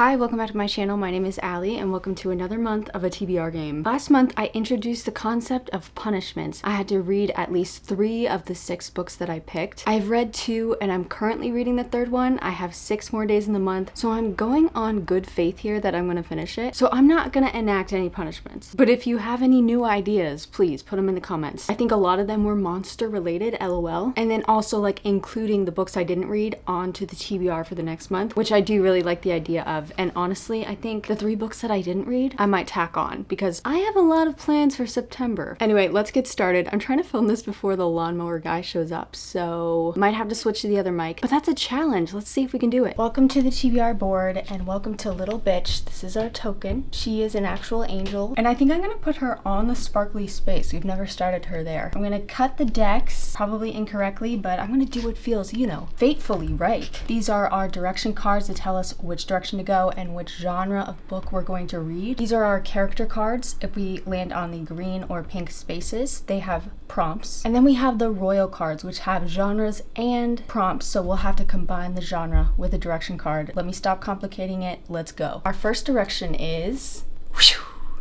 Hi, welcome back to my channel. My name is Allie and welcome to another month of a TBR game. Last month, I introduced the concept of punishments. I had to read at least 3 of the 6 books that I picked. I've read 2 and I'm currently reading the 3rd one. I have 6 more days in the month, so I'm going on good faith here that I'm gonna finish it. So I'm not gonna enact any punishments. But if you have any new ideas, please put them in the comments. I think a lot of them were monster related, LOL. And then also like including the books I didn't read onto the TBR for the next month, which I do really like the idea of. And honestly, I think the 3 books that I didn't read, I might tack on because I have a lot of plans for September. Anyway, let's get started. I'm trying to film this before the lawnmower guy shows up, so might have to switch to the other mic, but that's a challenge. Let's see if we can do it. Welcome to the TBR board and welcome to Little Bitch. This is our token. She is an actual angel, and I think I'm gonna put her on the sparkly space. We've never started her there. I'm gonna cut the decks, probably incorrectly, but I'm gonna do what feels, you know, fatefully right. These are our direction cards to tell us which direction to go and which genre of book we're going to read. These are our character cards. If we land on the green or pink spaces, they have prompts. And then we have the royal cards, which have genres and prompts, so we'll have to combine the genre with the direction card. Let me stop complicating it. Let's go. Our first direction is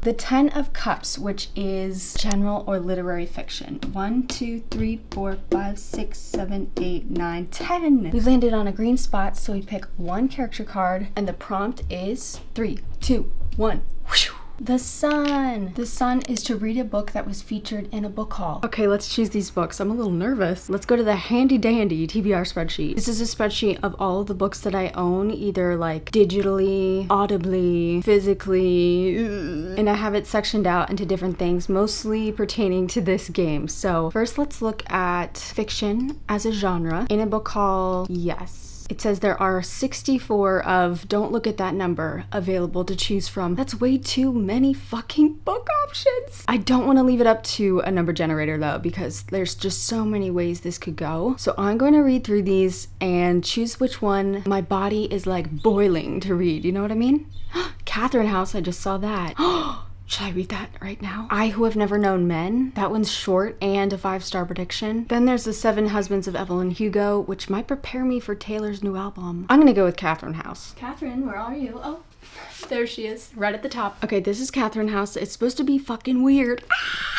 the 10 of Cups, which is general or literary fiction. 1, 2, 3, 4, 5, 6, 7, 8, 9, 10. We landed on a green spot, so we pick 1 character card, and the prompt is 3, 2, 1. The Sun. The Sun is to read a book that was featured in a book haul. Okay, let's choose these books. I'm a little nervous. Let's go to the handy dandy TBR spreadsheet. This is a spreadsheet of all of the books that I own, either like digitally, audibly, physically, and I have it sectioned out into different things, mostly pertaining to this game. So first, let's look at fiction as a genre. In a book haul, yes. It says there are 64 of, don't look at that number, available to choose from. That's way too many fucking book options. I don't want to leave it up to a number generator though, because there's just so many ways this could go. So I'm going to read through these and choose which one my body is like boiling to read. You know what I mean? Catherine House, I just saw that. Should I read that right now? I Who Have Never Known Men. That one's short and a 5-star prediction. Then there's The 7 Husbands of Evelyn Hugo, which might prepare me for Taylor's new album. I'm gonna go with Catherine House. Catherine, where are you? Oh, there she is, right at the top. Okay, this is Catherine House. It's supposed to be fucking weird.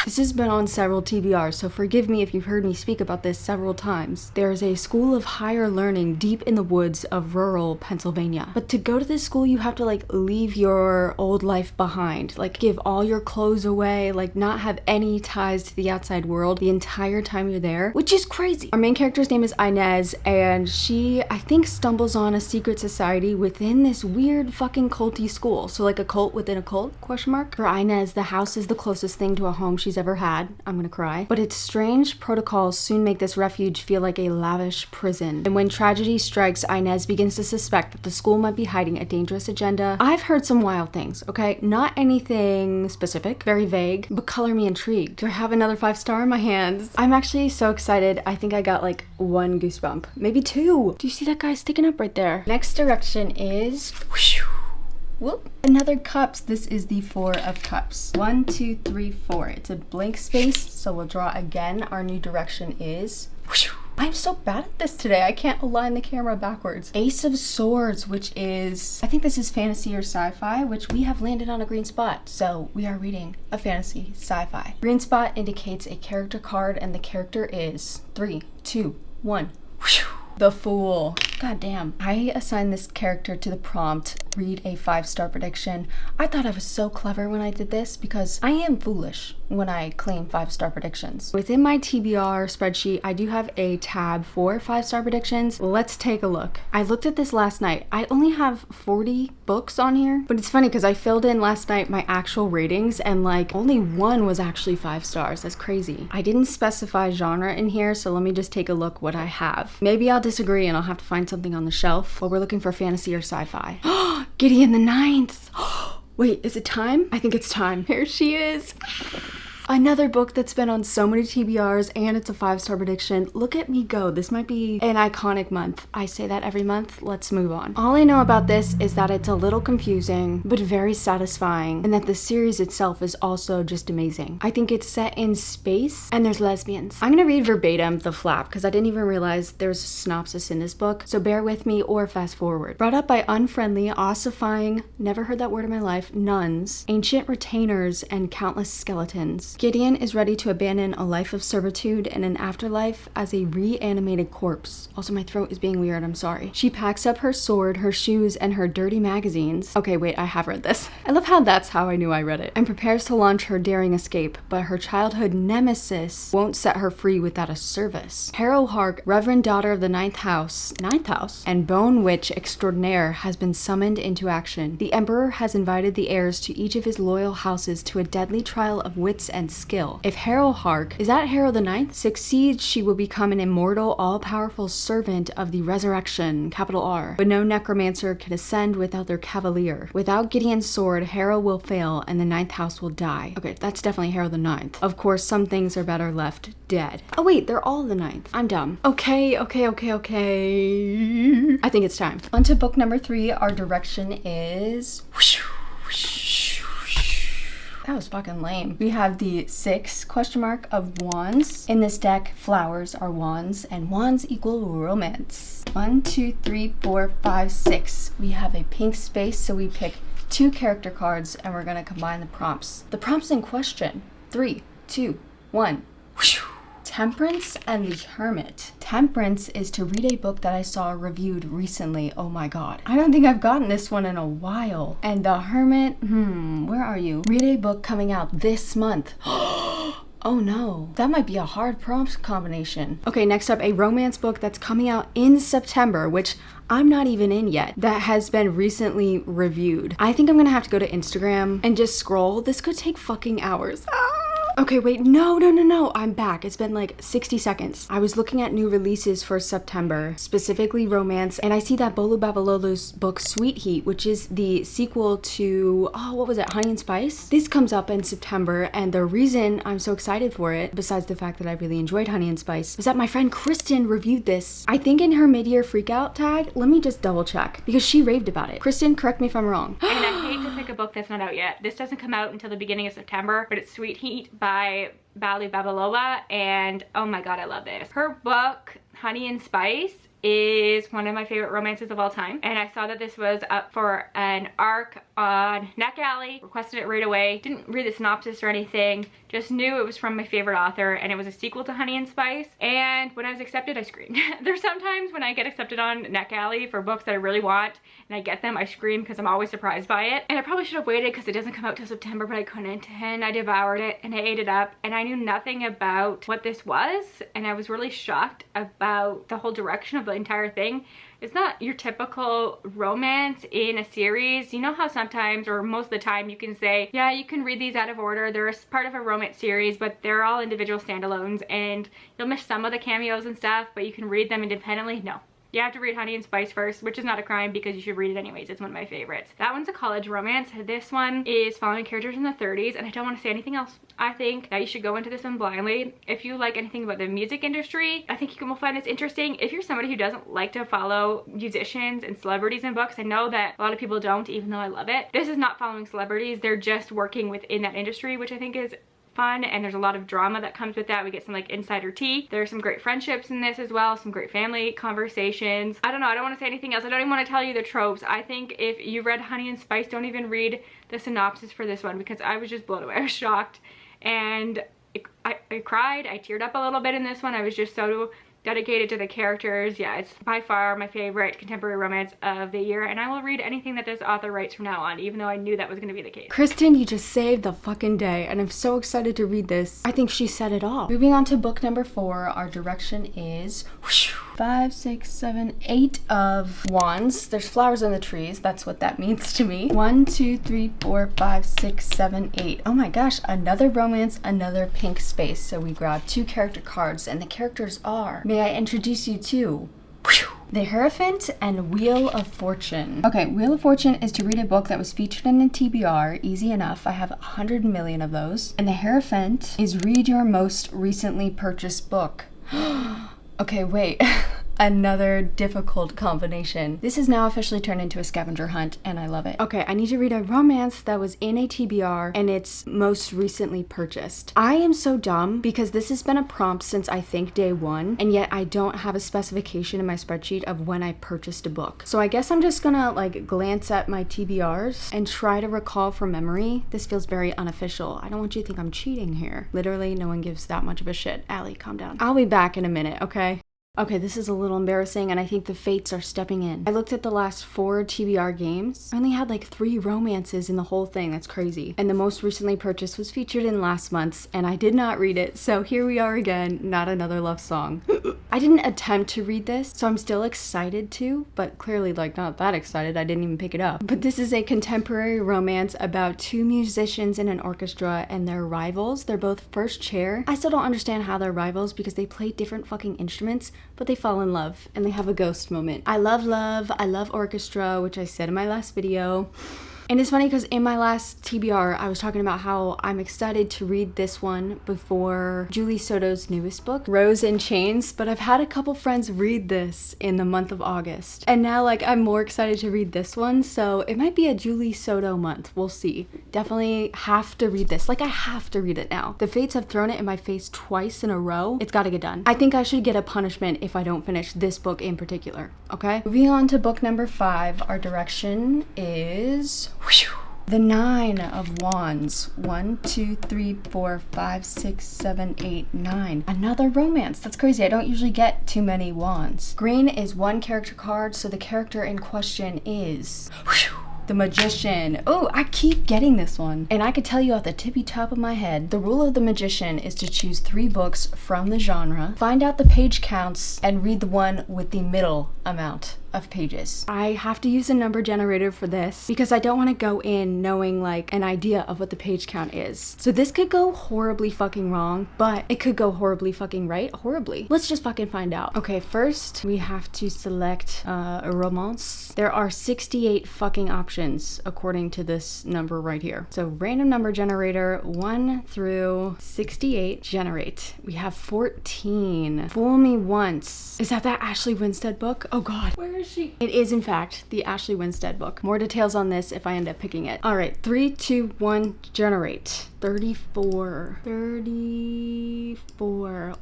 This has been on several TBRs, so forgive me if you've heard me speak about this several times. There's a school of higher learning deep in the woods of rural Pennsylvania. But to go to this school, you have to like leave your old life behind, like give all your clothes away, like not have any ties to the outside world the entire time you're there, which is crazy. Our main character's name is Inez, and she, I think, stumbles on a secret society within this weird fucking culty school. So like a cult within a cult, question mark. For Inez, the house is the closest thing to a home she's ever had. I'm gonna cry. But its strange protocols soon make this refuge feel like a lavish prison. And when tragedy strikes, Inez begins to suspect that the school might be hiding a dangerous agenda. I've heard some wild things, okay? Not anything specific, very vague, but color me intrigued. Do I have another 5-star in my hands? I'm actually so excited. I think I got like 1 goosebump, maybe 2. Do you see that guy sticking up right there? Next direction is whoop. Another cups. This is the 4 of Cups. 1, 2, 3, 4. It's a blank space, so we'll draw again. Our new direction is I'm so bad at this today. I can't align the camera backwards. Ace of Swords, which is, I think this is fantasy or sci-fi, which we have landed on a green spot. So we are reading a fantasy sci-fi. Green spot indicates a character card, and the character is 3, 2, 1. The Fool. God damn. I assigned this character to the prompt, read a 5-star prediction. I thought I was so clever when I did this because I am foolish when I claim 5-star predictions. Within my TBR spreadsheet, I do have a tab for 5-star predictions. Let's take a look. I looked at this last night. I only have 40 books on here, but it's funny because I filled in last night my actual ratings and like only 1 was actually 5 stars. That's crazy. I didn't specify genre in here, so let me just take a look what I have. Maybe I'll disagree and I'll have to find something on the shelf, but we're looking for fantasy or sci-fi. Gideon the Ninth. Wait, is it time? I think it's time. Here she is. Another book that's been on so many TBRs and it's a 5-star prediction. Look at me go. This might be an iconic month. I say that every month. Let's move on. All I know about this is that it's a little confusing, but very satisfying, and that the series itself is also just amazing. I think it's set in space and there's lesbians. I'm gonna read verbatim the flap because I didn't even realize there's a synopsis in this book, so bear with me or fast forward. Brought up by unfriendly, ossifying, never heard that word in my life, nuns, ancient retainers, and countless skeletons, Gideon is ready to abandon a life of servitude and an afterlife as a reanimated corpse. Also, my throat is being weird, I'm sorry. She packs up her sword, her shoes, and her dirty magazines. Okay, wait, I have read this. I love how that's how I knew I read it. And prepares to launch her daring escape, but her childhood nemesis won't set her free without a service. Harrow Hark, Reverend Daughter of the Ninth House, and Bone Witch Extraordinaire has been summoned into action. The Emperor has invited the heirs to each of his loyal houses to a deadly trial of wits and skill. If Harrow Hark, is that Harrow the Ninth, succeeds, she will become an immortal, all-powerful servant of the resurrection, capital R. But no necromancer can ascend without their cavalier. Without Gideon's sword, Harrow will fail and the Ninth House will die. Okay, that's definitely Harrow the Ninth. Of course, some things are better left dead. Oh wait, they're all the Ninth. I'm dumb. Okay. I think it's time. On to book number 3. Our direction is... That was fucking lame. We have the 6 ? Of wands. In this deck, flowers are wands, and wands equal romance. 1, 2, 3, 4, 5, 6. We have a pink space, so we pick 2 character cards, and we're gonna combine the prompts. The prompts in question: 3, 2, 1. Temperance and the Hermit. Temperance is to read a book that I saw reviewed recently. Oh my god. I don't think I've gotten this one in a while. And the Hermit, where are you? Read a book coming out this month. Oh no, that might be a hard prompt combination. Okay, next up, a romance book that's coming out in September, which I'm not even in yet, that has been recently reviewed. I think I'm gonna have to go to Instagram and just scroll. This could take fucking hours. Okay, wait, no, I'm back. It's been like 60 seconds. I was looking at new releases for September, specifically romance, and I see that Bolu Babalolo's book Sweet Heat, which is the sequel to, what was it, Honey and Spice? This comes up in September, and the reason I'm so excited for it, besides the fact that I really enjoyed Honey and Spice, is that my friend Kristen reviewed this, I think in her mid-year freakout tag. Let me just double check, because she raved about it. Kristen, correct me if I'm wrong. And I hate to pick a book that's not out yet. This doesn't come out until the beginning of September, but it's Sweet Heat by Bali Babalola, and oh my god, I love this. Her book, Honey and Spice, is one of my favorite romances of all time, and I saw that this was up for an arc on NetGalley, requested it right away, didn't read the synopsis or anything, just knew it was from my favorite author, and it was a sequel to Honey and Spice, and when I was accepted, I screamed. There's sometimes when I get accepted on NetGalley for books that I really want, and I get them, I scream because I'm always surprised by it, and I probably should have waited because it doesn't come out till September, but I couldn't, and I devoured it, and I ate it up, and I knew nothing about what this was, and I was really shocked about the whole direction of the entire thing. It's not your typical romance in a series. You know how sometimes, or most of the time, you can say, yeah, you can read these out of order. They're part of a romance series, but they're all individual standalones, and you'll miss some of the cameos and stuff, but you can read them independently. No. You have to read Honey and Spice first, which is not a crime because you should read it anyways. It's one of my favorites. That one's a college romance. This one is following characters in the 30s, and I don't want to say anything else. I think that you should go into this one blindly. If you like anything about the music industry, I think you will find this interesting. If you're somebody who doesn't like to follow musicians and celebrities in books, I know that a lot of people don't, even though I love it. This is not following celebrities. They're just working within that industry, which I think is fun, and there's a lot of drama that comes with that. We get some like insider tea. There's some great friendships in this as well, some great family conversations. I don't know, I don't want to say anything else. I don't even want to tell you the tropes. I think if you read Honey and Spice, don't even read the synopsis for this one, because I was just blown away. I was shocked, and I cried. I teared up a little bit in this one. I was just so dedicated to the characters. Yeah, it's by far my favorite contemporary romance of the year, and I will read anything that this author writes from now on, even though I knew that was going to be the case. Kristen, you just saved the fucking day, and I'm so excited to read this. I think she said it all. Moving on to book number 4, our direction is 5, 6, 7, 8 of wands. There's flowers on the trees. That's what that means to me. 1, 2, 3, 4, 5, 6, 7, 8. Oh my gosh, another romance, another pink space. So we grab 2 character cards, and the characters are, may I introduce you to The Hierophant and Wheel of Fortune. Okay, Wheel of Fortune is to read a book that was featured in a TBR. Easy enough. I have 100 million of those. And the Hierophant is read your most recently purchased book. Okay, wait. Another difficult combination. This is now officially turned into a scavenger hunt, and I love it. Okay, I need to read a romance that was in a TBR and it's most recently purchased. I am so dumb because this has been a prompt since I think day one, and yet I don't have a specification in my spreadsheet of when I purchased a book. So I guess I'm just gonna like glance at my TBRs and try to recall from memory. This feels very unofficial. I don't want you to think I'm cheating here. Literally, no one gives that much of a shit. Allie, calm down. I'll be back in a minute, okay? Okay, this is a little embarrassing and I think the fates are stepping in. I looked at the last 4 TBR games. I only had like 3 romances in the whole thing. That's crazy. And the most recently purchased was featured in last month's and I did not read it. So here we are again, not another love song. I didn't attempt to read this, so I'm still excited to, but clearly like not that excited. I didn't even pick it up. But this is a contemporary romance about 2 musicians in an orchestra and their rivals. They're both first chair. I still don't understand how they're rivals because they play different fucking instruments, but they fall in love and they have a ghost moment. I love love, I love orchestra, which I said in my last video. And it's funny because in my last TBR, I was talking about how I'm excited to read this one before Julie Soto's newest book, Rose in Chains, but I've had a couple friends read this in the month of August. And now like I'm more excited to read this one, so it might be a Julie Soto month. We'll see. Definitely have to read this. Like I have to read it now. The fates have thrown it in my face twice in a row. It's gotta get done. I think I should get a punishment if I don't finish this book in particular, okay? Moving on to book number 5, our direction is the 9 of Wands. 1, 2, 3, 4, 5, 6, 7, 8, 9. Another romance. That's crazy. I don't usually get too many wands. Green is 1 character card, so the character in question is the Magician. Oh, I keep getting this one. And I could tell you off the tippy top of my head, the rule of the Magician is to choose 3 books from the genre, find out the page counts, and read the one with the middle amount of pages. I have to use a number generator for this because I don't want to go in knowing like an idea of what the page count is. So this could go horribly fucking wrong, but it could go horribly fucking right. Horribly. Let's just fucking find out. Okay, first we have to select a romance. There are 68 fucking options according to this number right here. So random number generator 1 through 68, generate. We have 14. Fool Me Once. Is that Ashley Winstead book? Oh god, where is she? It is in fact the Ashley Winstead book. More details on this if I end up picking it. All right, 3, 2, 1, generate. 34.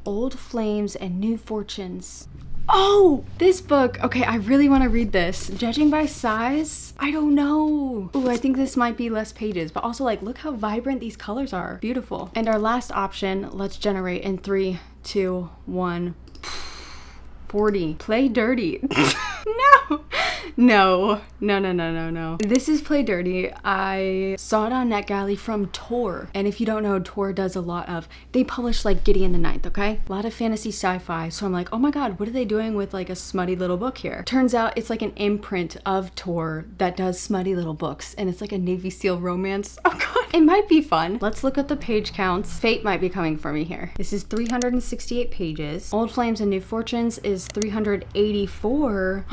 Old Flames and New Fortunes. Oh, this book. Okay, I really want to read this. Judging by size, I don't know. Ooh, I think this might be less pages, but also like, look how vibrant these colors are. Beautiful. And our last option, let's generate in 3, 2, 1. 40. Play Dirty. No. This is Play Dirty. I saw it on NetGalley from Tor. And if you don't know, Tor does a lot of, they publish like Gideon the Ninth, okay? A lot of fantasy sci-fi. So I'm like, oh my god, what are they doing with like a smutty little book here? Turns out it's like an imprint of Tor that does smutty little books. And it's like a Navy SEAL romance. Oh god. It might be fun. Let's look at the page counts. Fate might be coming for me here. This is 368 pages. Old Flames and New Fortunes is 384.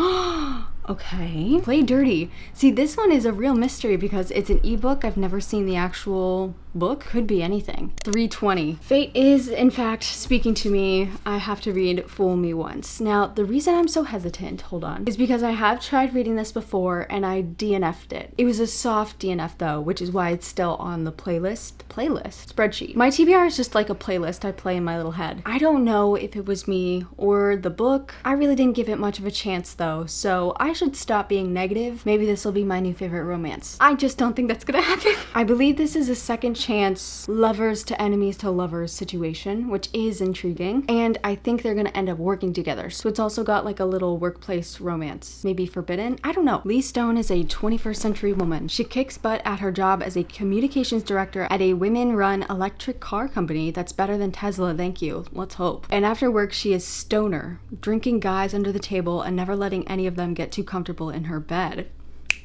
Okay. Play Dirty. See, this one is a real mystery because it's an ebook. I've never seen the actual book. Could be anything. 320. Fate is, in fact, speaking to me. I have to read Fool Me Once. Now, the reason I'm so hesitant, hold on, is because I have tried reading this before and I DNF'd it. It was a soft DNF though, which is why it's still on the playlist spreadsheet. My TBR is just like a playlist I play in my little head. I don't know if it was me or the book. I really didn't give it much of a chance though, so I should stop being negative. Maybe this will be my new favorite romance. I just don't think that's gonna happen. I believe this is a second chance lovers to enemies to lovers situation, which is intriguing, and I think they're gonna end up working together. So it's also got like a little workplace romance, maybe forbidden. I don't know. Lee Stone is a 21st century woman. She kicks butt at her job as a communications director at a women-run electric car company that's better than Tesla, thank you. Let's hope. And after work, she is stoner, drinking guys under the table and never letting any of them get too comfortable in her bed.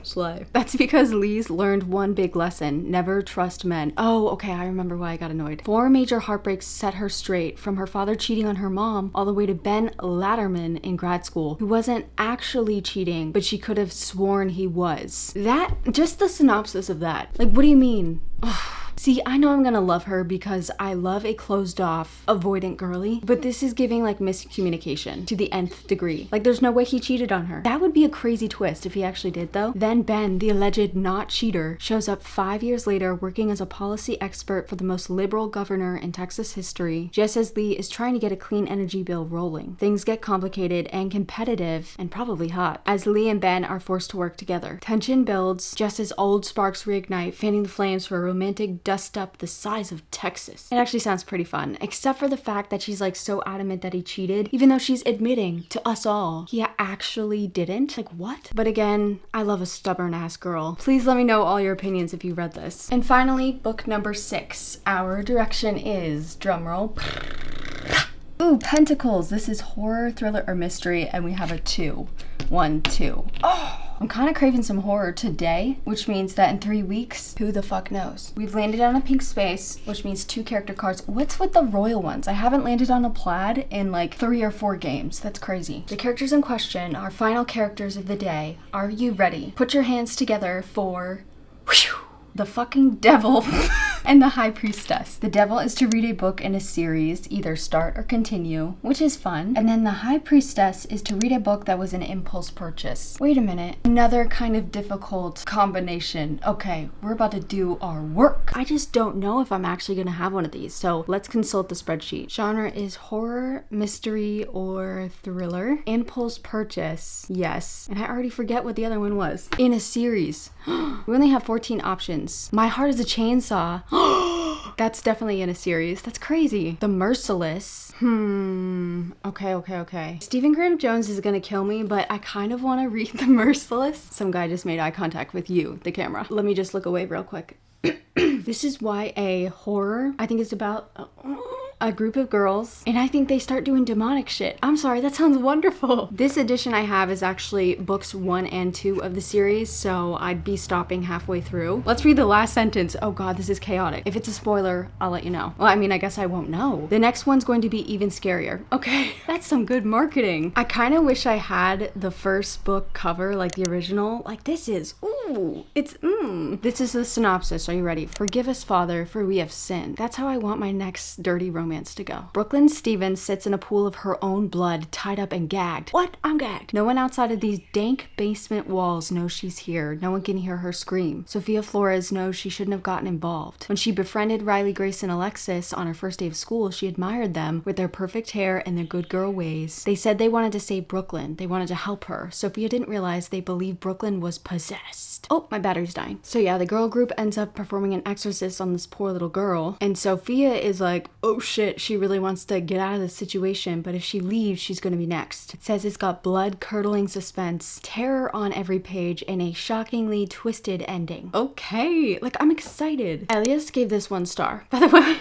Slay. That's because Lise learned one big lesson: never trust men. Oh, okay, I remember why I got annoyed. 4 major heartbreaks set her straight, from her father cheating on her mom all the way to Ben Latterman in grad school, who wasn't actually cheating, but she could have sworn he was. That, just the synopsis of that. Like, what do you mean? Ugh. See, I know I'm gonna love her because I love a closed off, avoidant girly, but this is giving like miscommunication to the nth degree. Like, there's no way he cheated on her. That would be a crazy twist if he actually did, though. Then Ben, the alleged not cheater, shows up 5 years later working as a policy expert for the most liberal governor in Texas history, just as Lee is trying to get a clean energy bill rolling. Things get complicated and competitive, and probably hot, as Lee and Ben are forced to work together. Tension builds just as old sparks reignite, fanning the flames for a romantic dust up the size of Texas. It actually sounds pretty fun, except for the fact that she's like so adamant that he cheated, even though she's admitting to us all he actually didn't. Like, what? But again, I love a stubborn ass girl. Please let me know all your opinions if you read this. And finally, book number 6. Our direction is, drumroll, ooh, Pentacles. This is horror, thriller, or mystery, and we have a 2. 1, 2. Oh! I'm kind of craving some horror today, which means that in 3 weeks, who the fuck knows? We've landed on a pink space, which means 2 character cards. What's with the royal ones? I haven't landed on a plaid in like 3 or 4 games. That's crazy. The characters in question are final characters of the day. Are you ready? Put your hands together for... whew, the fucking devil and the high priestess. The devil is to read a book in a series, either start or continue, which is fun. And then the high priestess is to read a book that was an impulse purchase. Wait a minute. Another kind of difficult combination. Okay, we're about to do our work. I just don't know if I'm actually gonna have one of these, so let's consult the spreadsheet. Genre is horror, mystery, or thriller. Impulse purchase, yes. And I already forget what the other one was. In a series. We only have 14 options. My Heart is a Chainsaw. That's definitely in a series. That's crazy. The Merciless. Okay. Stephen Graham Jones is gonna kill me, but I kind of want to read The Merciless. Some guy just made eye contact with you, the camera. Let me just look away real quick. This is YA horror. I think it's about a group of girls, and I think they start doing demonic shit. I'm sorry, that sounds wonderful. This edition I have is actually books 1 and 2 of the series, so I'd be stopping halfway through. Let's read the last sentence. Oh god, this is chaotic. If it's a spoiler, I'll let you know. Well, I mean, I guess I won't know. The next one's going to be even scarier. Okay, that's some good marketing. I kind of wish I had the first book cover, like the original. Like, this is, ooh, it's, This is the synopsis. Are you ready? Forgive us, Father, for we have sinned. That's how I want my next dirty romance to go. Brooklyn Stevens sits in a pool of her own blood, tied up and gagged. What? I'm gagged. No one outside of these dank basement walls knows she's here. No one can hear her scream. Sophia Flores knows she shouldn't have gotten involved. When she befriended Riley, Grace, and Alexis on her first day of school, she admired them with their perfect hair and their good girl ways. They said they wanted to save Brooklyn. They wanted to help her. Sophia didn't realize they believed Brooklyn was possessed. Oh, my battery's dying. So yeah, the girl group ends up performing an exorcist on this poor little girl, and Sophia is like, oh shit, she really wants to get out of this situation, but if she leaves, she's gonna be next. It says it's got blood-curdling suspense, terror on every page, and a shockingly twisted ending. Okay, like, I'm excited. Elias gave this 1 star. By the way,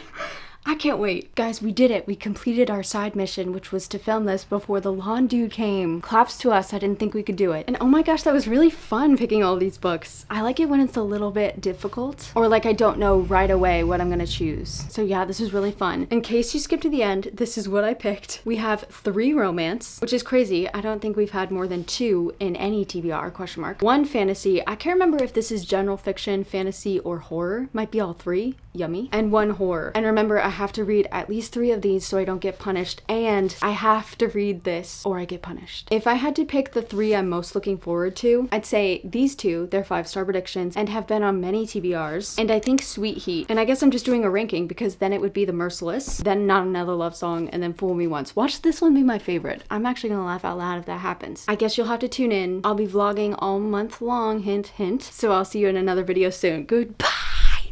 I can't wait. Guys, we did it. We completed our side mission, which was to film this before the lawn dude came. Claps to us. I didn't think we could do it. And oh my gosh, that was really fun picking all these books. I like it when it's a little bit difficult, or like I don't know right away what I'm gonna choose. So yeah, this was really fun. In case you skipped to the end, this is what I picked. We have 3 romance, which is crazy. I don't think we've had more than 2 in any TBR, question mark. 1 fantasy. I can't remember if this is general fiction, fantasy, or horror. Might be all 3. Yummy. And 1 horror. And remember, I have to read at least 3 of these so I don't get punished, and I have to read this or I get punished. If I had to pick the 3 I'm most looking forward to, I'd say these 2. They're 5-star predictions and have been on many TBRs, and I think Sweet Heat. And I guess I'm just doing a ranking because then it would be The Merciless, then Not Another Love Song, and then Fool Me Once. Watch this one be my favorite. I'm actually gonna laugh out loud if that happens. I guess you'll have to tune in. I'll be vlogging all month long, hint hint, so I'll see you in another video soon. Goodbye.